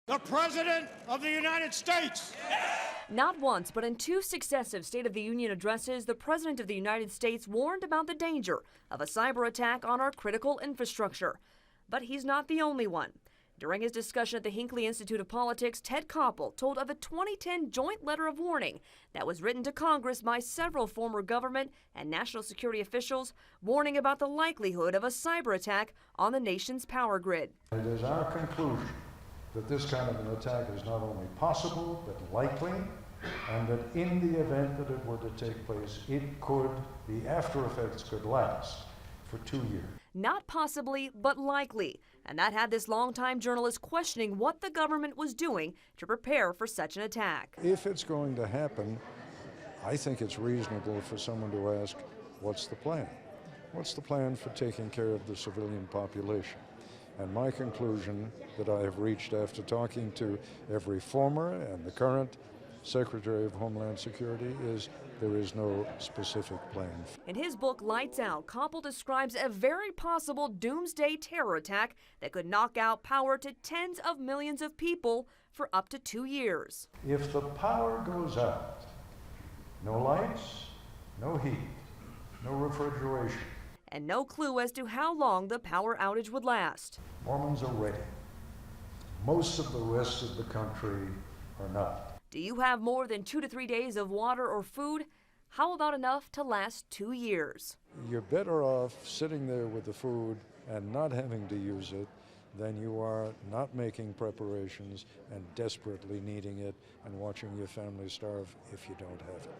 The President of the United States. Not once, but in two successive State of the Union addresses, the President of the United States warned about the danger of a cyber attack on our critical infrastructure. But he's not the only one. During his discussion at the Hinckley Institute of Politics, Ted Koppel told of a 2010 joint letter of warning that was written to Congress by several former government and national security officials, warning about the likelihood of a cyber attack on the nation's power grid. It is our conclusion that this kind of an attack is not only possible, but likely, and that in the event that it were to take place, the after effects could last for 2 years. Not possibly, but likely. And that had this longtime journalist questioning what the government was doing to prepare for such an attack. If it's going to happen, I think it's reasonable for someone to ask, what's the plan? What's the plan for taking care of the civilian population? And my conclusion that I have reached after talking to every former and the current Secretary of Homeland Security is there is no specific plan. In his book, Lights Out, Koppel describes a very possible doomsday terror attack that could knock out power to tens of millions of people for up to 2 years. If the power goes out, no lights, no heat, no refrigeration. And no clue as to how long the power outage would last. Mormons are ready. Most of the rest of the country are not. Do you have more than 2 to 3 days of water or food? How about enough to last 2 years? You're better off sitting there with the food and not having to use it than you are not making preparations and desperately needing it and watching your family starve if you don't have it.